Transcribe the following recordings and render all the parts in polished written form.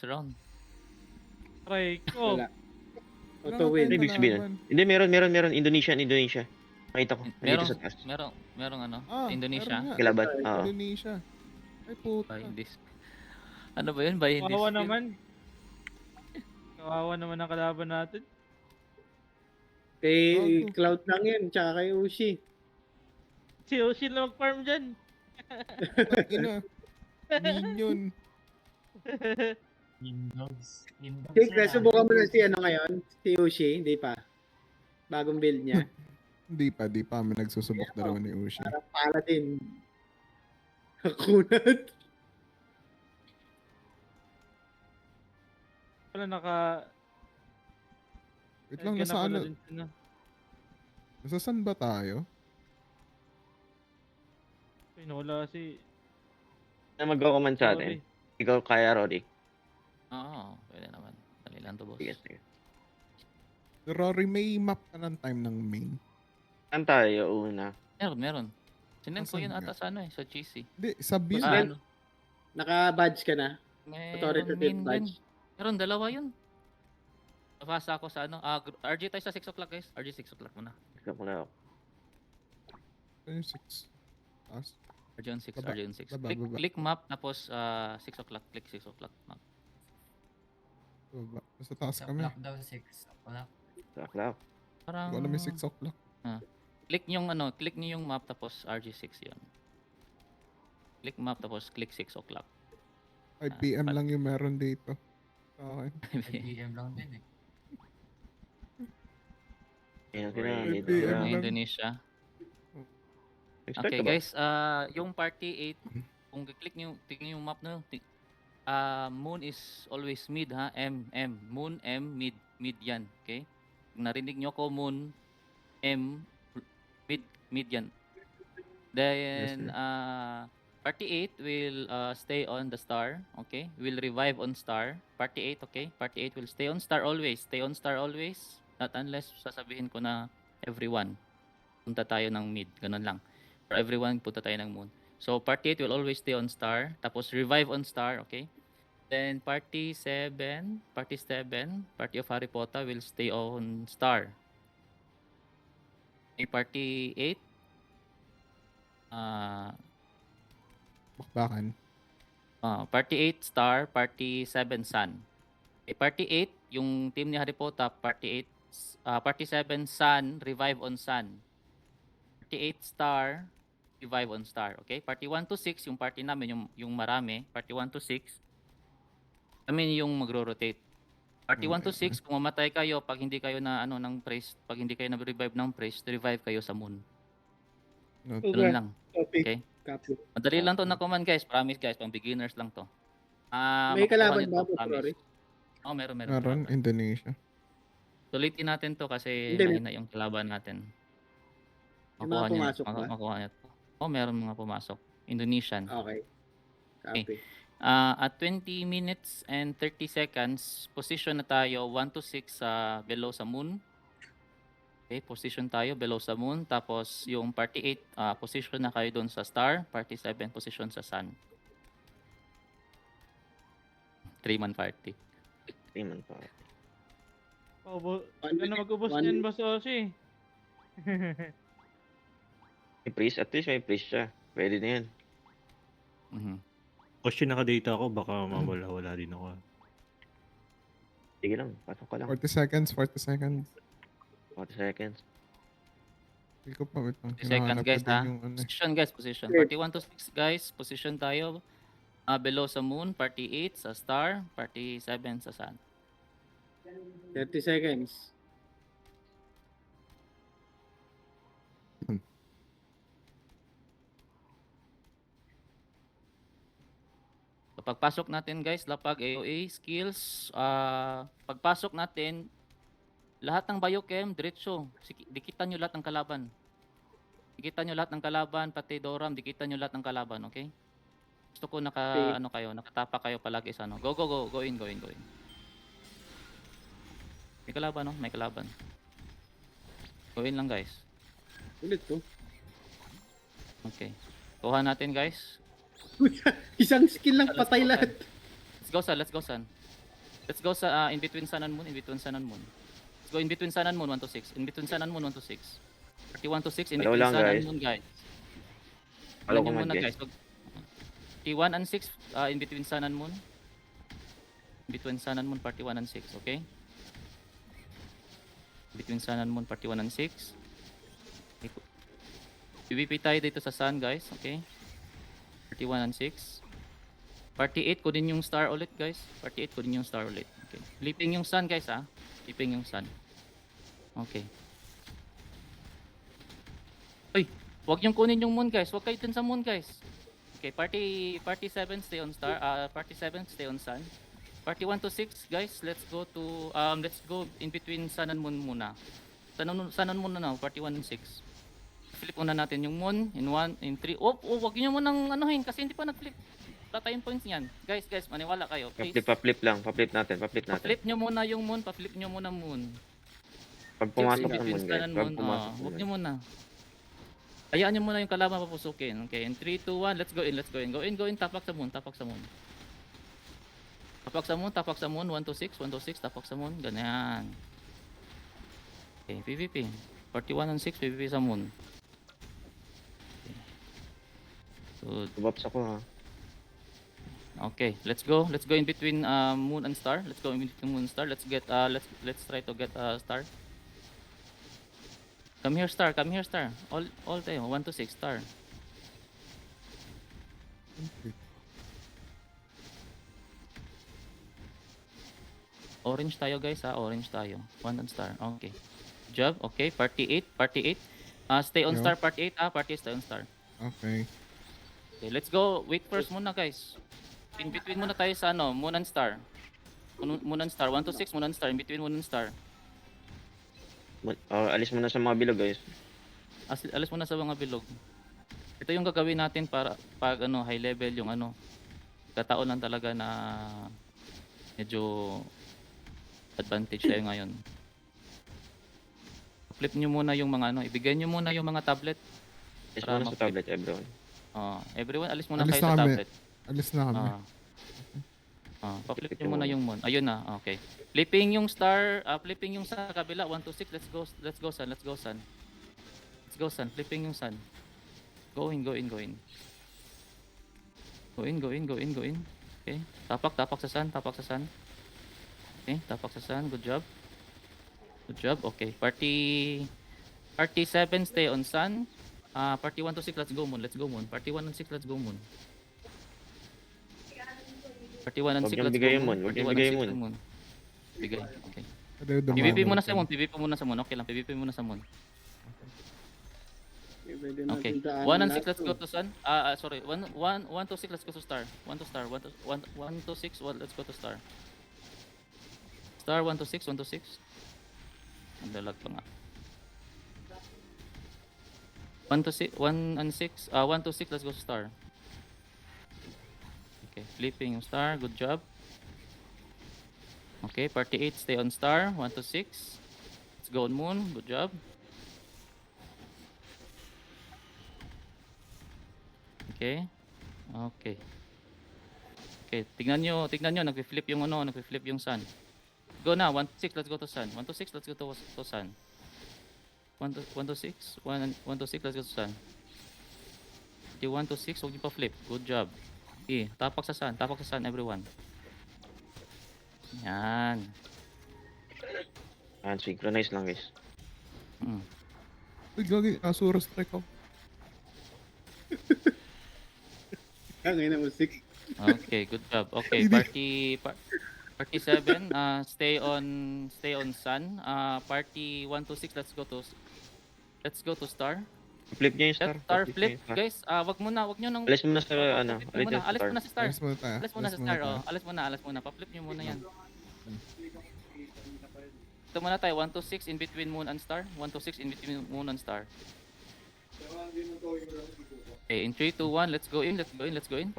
round. Try ko. Wala. Wala Auto nga win. tayong Ibig sabihin. kalaban. Hindi, meron. Indonesia. Nakita ko. Nandito sa taas. Merong ano, Ah, Indonesia. meron nga. Kilabat. Oo. Indonesia. Ay puta. By this. Ano ba yun? By this. Kawawa naman. Kawawa naman ang kalaban natin. Kay Gago. Cloud lang yan, tsaka kay Ushi. Si Oshil na mag-farm dyan. Ina. Minion. Indogs. Indogs Jake, na. nasubukan mo na si ano ngayon? Si Ushi, hindi pa. Bagong build niya. Di pa. May nagsusubok na raw ni Ushi. Parang paladin. Kunat. Wala naka... Wait lang, Ganap nasa ko na ano? din sila. Nasa saan ba tayo? Ay, nawala si... Na mag-command sa Sorry. atin. Ikaw kaya, Rory. Oo, pwede naman. Dali lang to, boss. Sige. Rory, may map ka ng time ng main. Saan tayo una? Meron. Sinend ko Nasaan yun ata nga? sa ano sa GC. Hindi, sa build. Basta Build? ano, Naka-badge ka na? meron Authoritative min din. badge? Meron, dalawa yun. Nabasa ako sa ano. RG tayo sa 6 o'clock guys. RG 6 o'clock muna. Ikaw muna ako. Ano yung 6? Taas? RG on 6, Baba, RG on 6. baba, Click, baba. click map tapos 6 o'clock. Click 6 o'clock map. Baba. Nasa taas Sa kami. clock daw, 6 o'clock. Sakla. Parang... Hindi ko alam yung 6 o'clock. click niyo yung map tapos RG6 yun. Click map tapos click 6 o'clock. 5 PM lang yung meron dito. Sa akin. PM lang din eh. Ayan, kailangan Ay, dito. PM Ng lang. Indonesia. Start Okay ka ba? guys, yung party 8, kung click niyo, tingnan yung map na moon is always mid ha, moon M mid yan, okay? Kung narinig niyo ko moon M mid yan. Then party 8 will stay on the star, okay? Will revive on star. Party 8, okay? Party 8 will stay on star always. Stay on star always. Not unless sasabihin ko na everyone punta tayo ng mid, ganun lang. For everyone, punta tayo ng moon. So, party 8 will always stay on star. Tapos, revive on star, okay? Then, party 7, party of Harry Potter will stay on star. Okay, party 8, Bakbakan. party 8 star, party 7 sun. Okay, party 8, yung team ni Harry Potter, party 7 sun, revive on sun. Party 8 star, revive on star. Okay? Party 1 to 6, yung party namin, yung marami. Party 1 to 6, kami yung magro-rotate. Party 1 to 6, kung mamatay kayo, pag hindi kayo na ng priest, pag hindi kayo na-revive ng priest, revive kayo sa moon. No, Ganun lang. Topic. Okay? Copy. Madali lang to na command guys. Promise guys, pang beginners lang to. May Makukuha kalaban niyo ba to, po, promise. Rory? Oh, meron. meron, Indonesia. Sulitin natin to kasi Hindi, mahina yung kalaban natin. May mga pumasok ba? Makuha niya to. Oh, meron mga pumasok. Indonesian. Okay. Copy. At 20 minutes and 30 seconds, position na tayo 1 to 6 below sa moon. Okay, position tayo below sa moon. Tapos yung party 8, position na kayo doon sa star. Party 7, position sa sun. 3-man party. 3 man pa. One Ano mag-ubos one niyan, Boss Oshi? May priest. At least may priest siya. Pwede na yan. Mhm. Question nakadata ako, baka mawala-wala din ako. Sige lang. Pasok ka lang. 40 seconds, 40 seconds. 40 seconds. Feel ko pa, wait lang. 40 seconds Hinahanap ko guys din ha. yung ano eh. Position guys, position. Okay. Party 1 to 6 guys, position tayo below sa moon. Party 8 sa star. Party 7 sa sun. 30 seconds. So, pagpasok natin guys, lapag AOA, skills, pagpasok natin, lahat ng biochem, diretso. Dikitan nyo lahat ng kalaban. Dikitan nyo lahat ng kalaban, pati Doram, dikitan nyo lahat ng kalaban, okay? Gusto ko Okay. nakatapa kayo palagi sa ano. Go in. May kalaban, no? May kalaban. Go in lang guys. Ulit to. Okay. Kuha natin guys. Isang skill lang patay lahat. Let's go, San. Let's go sa in between sun and moon, in between sun and moon. Let's go in between sun and moon 1 to 6. In between sun and moon 1 to 6. 31 to 6 in Hello between lang, sun and guys. moon, guys. Hello, Tingnan nyo muna, command, guys. 31 and 6 in between sun and moon. Between sun and moon, party 1 and 6, okay? Between sun and moon, party 1 and 6. Okay. PvP tayo dito sa sun, guys, okay? Party 1 and 6. Party 8 ko din yung star ulit, guys. Party 8 ko din yung star ulit. Okay. Flipping yung sun, guys, ha? Flipping yung sun. Okay. Uy, wag yung kunin yung moon, guys. Wag kayo dun sa moon, guys. Okay, party 7 stay on star. Party 7 stay on sun. Party 1 to 6, guys. Let's go in between sun and moon muna. Sun and moon na, party 1 and 6. Flip muna natin yung moon in 1 in 3. Oh, wag niyo mo nang anuhin kasi hindi pa nag-flip. Wala tayong points niyan. Guys, maniwala kayo. Please. Pa-flip lang. Pa-flip natin. Pa-flip nyo muna yung moon. Pa-flip nyo muna moon. Pag pumasok Chips in sa between moon, sun guys. and Pag moon. pumasok sa Huwag moon. nyo muna. Hayaan nyo muna yung kalaban papusukin. Okay, in 3, 2, 1, let's go in. Go in, tapak sa moon. Tapak sa moon, 1 to 6, 1 to 6, tapak sa moon. Ganyan. Okay, PvP. Party 1 and 6, PvP sa moon. Okay. Good. Tubaps ako, ha. Okay, let's go in between moon and star. Let's go in between moon and star. Let's try to get star. Come here star. All tayo 1 to 6 star. Okay. Orange tayo, guys, ha. Orange tayo. 1 and star. Okay. Job. Okay, party 8. Stay on Yeah. star party 8, ha. Party stay on star. Okay. Okay, let's go. Wait first muna, guys. In between muna tayo sa moon and star. Moon and star. 1 to 6, moon and star. In between moon and star. Alis mo na sa mga bilog, guys. Alis muna sa mga bilog. Ito yung gagawin natin para pag high level yung kataon lang talaga na medyo advantage tayo ngayon. Flip nyo muna yung mga ibigay nyo muna yung mga tablet. Alis Para mo na sa mag-flip. tablet, everyone. Everyone, alis muna Alis kayo na sa kami. tablet. Alis na kami. Pa-flip Flip nyo muna yung moon. Ayun na, okay. Flipping yung star, flipping yung sa kabila, 1 to 6, let's go sun. Flipping yung sun. Go in. Okay, tapak sa sun. Okay, tapak sa sun, good job. Okay. Party 7 stay on sun. Party 1 to 6, let's go moon. Party 1 and 6, let's go moon. Party 1 and Huwag 6, niyong let's bigay go yung moon. moon. Huwag Party niyong 1 and bigay 6, yung let's moon. Bigay, okay. PvP muna sa moon, Okay lang, PvP muna sa moon. Pwede Okay. natin daanan 1 and 6, lahat let's to. go to sun. Sorry. 1 to 6, let's go to star. 1 to 6, let's go to star. Star 1 to 6. Ang dalag pa nga. 1 to 6, 1 and 6, 1 to 6, let's go to star. Okay, flipping yung star, good job. Okay, party 8, stay on star, 1 to 6. Let's go on moon, good job. Okay. Okay, tignan nyo, nagfi-flip yung nagfi-flip yung sun. Go na, 1 to 6, let's go to sun. 1 to 6, let's go to sun. 1 to 6, 1 to 6, let's go to sun. 1 to 6, huwag niyo pa flip. Good job. Okay, tapak sa sun, everyone. Yan. Synchronize lang, guys. Uy, gagi. Asura strike ako. Ang ina musik. Okay, good job. Okay, party 7, stay on sun. Party 1 to 6, let's go to star. Flip niya yung star. Let star niya flip, yung star. guys. Wag nyo nang Alis mo na sa, flip nyo muna. Alis star. muna sa star. Alis muna tayo. Alis muna sa star. Alis muna. Pa-flip nyo muna yan. Ito muna tayo. 1 to 6 in between moon and star. 1 to 6 in between moon and star. Okay, in 3, 2, 1, let's go in. Go in. Let's go in.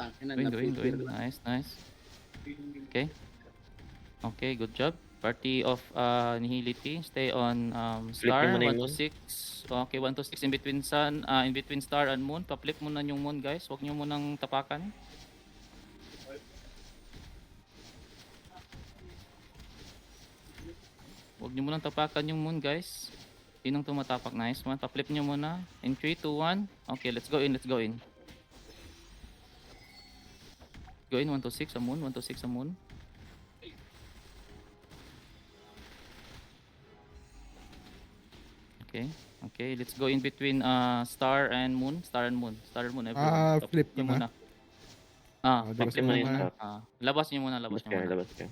Tangina Go in. na. Nice. Okay. Okay, good job. Party of Nihility, stay on Flip star, nyo muna 1 yung to moon. 6. Okay, 1 to 6 in between sun, in between star and moon. Pa-flip muna yung moon, guys. Huwag nyo munang tapakan. Huwag nyo munang tapakan yung moon, guys. Sinong tumatapak? Nice one. Pa-flip nyo muna. In 3, 2, 1. Okay, let's go in, let's go in. Go in, 1 to 6 sa moon, 1 to 6 sa moon. Okay, okay, let's go in between star and moon, star and moon, star and moon, everyone. Stop. Flip ko Yun na. muna. Ah, Ah, flip Flip nyo mo na yung muna. star. Labas nyo muna, labas Labas nyo kayo, muna. labas kayo.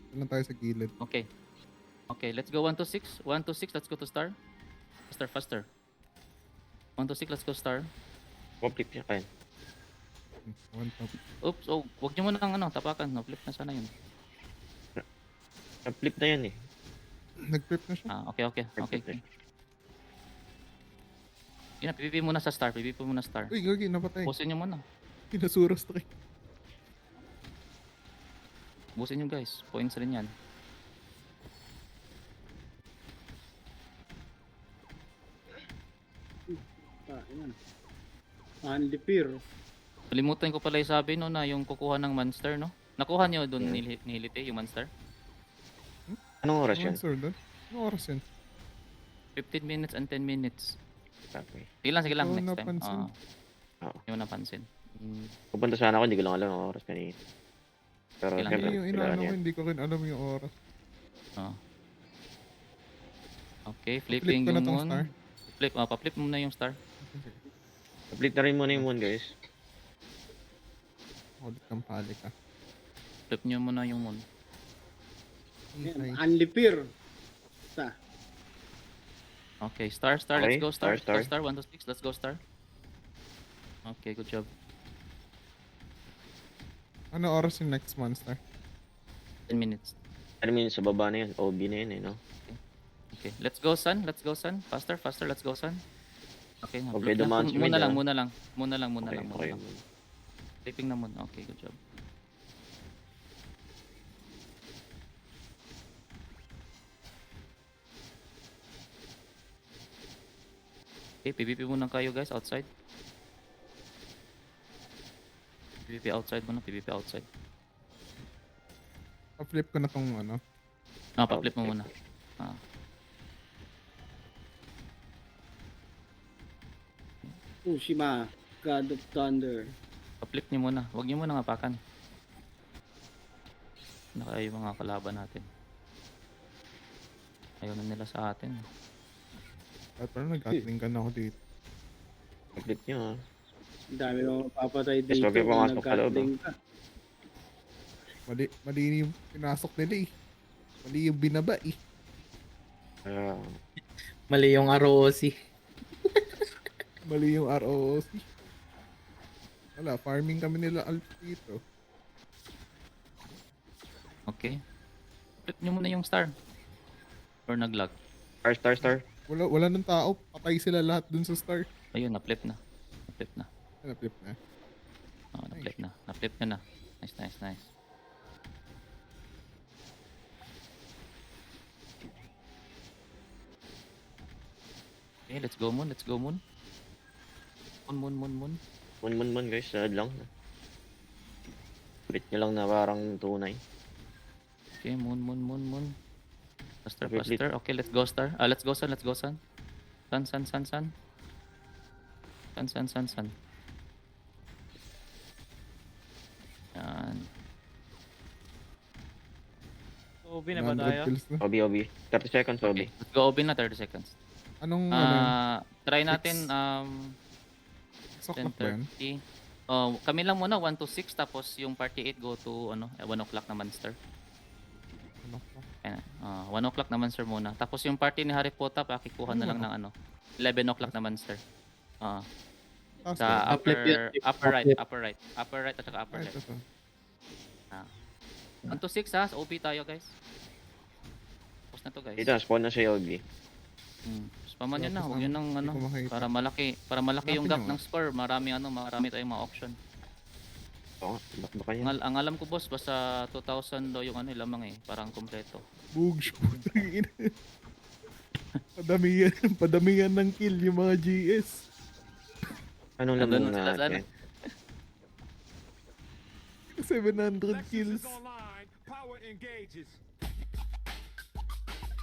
Lang tayo sa gilid. Okay. Okay, let's go 1 to 6. 1 to 6, let's go to star. Faster, faster. 1 to 6, let's go star. Complete niya kayo. One top. Oops, oh, wag nyo muna ng tapakan. No, flip na sana yun. Flip na yan eh. Nag-flip na siya. Okay, okay, okay. Flip na. Yun na, PVP muna sa star, PVP muna star. Uy, gagi, napatay. Busin nyo muna. Pinasuros to kayo. Busin nyo guys, points rin yan. Yan. Only peer. Kalimutan ko pala yung sabi no na yung kukuha ng monster no. Nakuha nyo doon Yeah. nilite yung monster? Anong oras yun? Ano sir doon? Anong oras yun? 15 minutes and 10 minutes. Okay. Sige lang, Hindi ko next time. napansin. Oo. Hindi mo napansin. Pupunta sana ako, hindi ko lang alam ang oras kanina. Pero Kailangan syempre, Yung kailangan inaano ko, yan. hindi ko rin alam yung oras. Okay, Flip flipping ko na yung tong moon. star. Flip, pa-flip muna yung star. Complete na rin muna yung moon, guys. Ulit ng pali ka. Flip nyo muna yung moon. Ay, Only peer. Basta. Okay, star, Okay, let's go star. star. Star, 1 to 6, let's go star. Okay, good job. ano oras yung next monster? 10 minutes. Ano minutes sa baba na yan? OB na yan eh, no? Okay, let's go sun, let's go sun. Faster, faster, let's go sun. Okay, Okay, flip na. dumaan si Mid, Muna lang, ah. muna lang. Muna lang, muna Okay, lang, muna okay. lang. Flipping na muna. Okay, good job. Okay, PVP muna kayo guys, outside. PVP outside muna, PVP outside. Pa-flip ko na tong ano. Pa-flip mo muna. Ushima. God of Thunder. Pa-flip niyo muna. Huwag niyo muna ngapakan. Naka yung mga kalaban natin. Ayaw na nila sa atin. At parang nag-atling ka na ako dito. Complete nyo, ah. Ang dami mo mapapatay Yes, dito. wag yung kung pumasok sa loob, nagkatling ka. Mali yung pinasok nila eh. Mali yung binaba eh. Kaya, Mali yung ROC. Mali yung ROOC. Wala, farming kami nila Alp dito. Okay. Flip niyo muna yung star. Or nag-lag. star. Wala ng tao. Patay sila lahat dun sa star. Ayun, na-flip na. Na-flip na. Ano, flip na. Na-flip na. Na-flip nyo na. Nice, nice, nice. Okay, let's go moon. Let's go moon. Moon. Moon, guys. Sad lang. Complete nyo lang na parang tunay. Okay, moon. Faster, Okay, faster. Okay, let's go star. Let's go sun. Sun. Yan. OB na ba 100 tayo? kills na. OB. 30 seconds, OB. Okay, let's go open na 30 seconds. Anong ano? Try natin 6 o'clock ba yan? 10:30. Kami lang muna 1 to 6 tapos yung party 8 go to 1 o'clock na monster. Ano ko? 1 o'clock na monster muna. Tapos yung party ni Harry Potter pakikuha na lang ng 11 o'clock na monster. Taas Sa ba? Flip yan. upper right at saka upper Ay, left. ito. 1 to 6 ha, sa OP tayo guys. Tapos na to guys. Dito, spawn na siya, OB. Spaman yun na, huwag yun ng Hindi ko makita. para malaki yung gap Hanapin ng score. Marami tayong mga option. Oo nga, ba't ba kaya? Ang alam ko boss, basta 2,000 daw yung ano, lamang eh. Parang kompleto. Bugs. Padamihan ng kill yung mga GS. Anong Nandun laman sila sa ano? natin? 700 Lexus kills. is online. Power engages.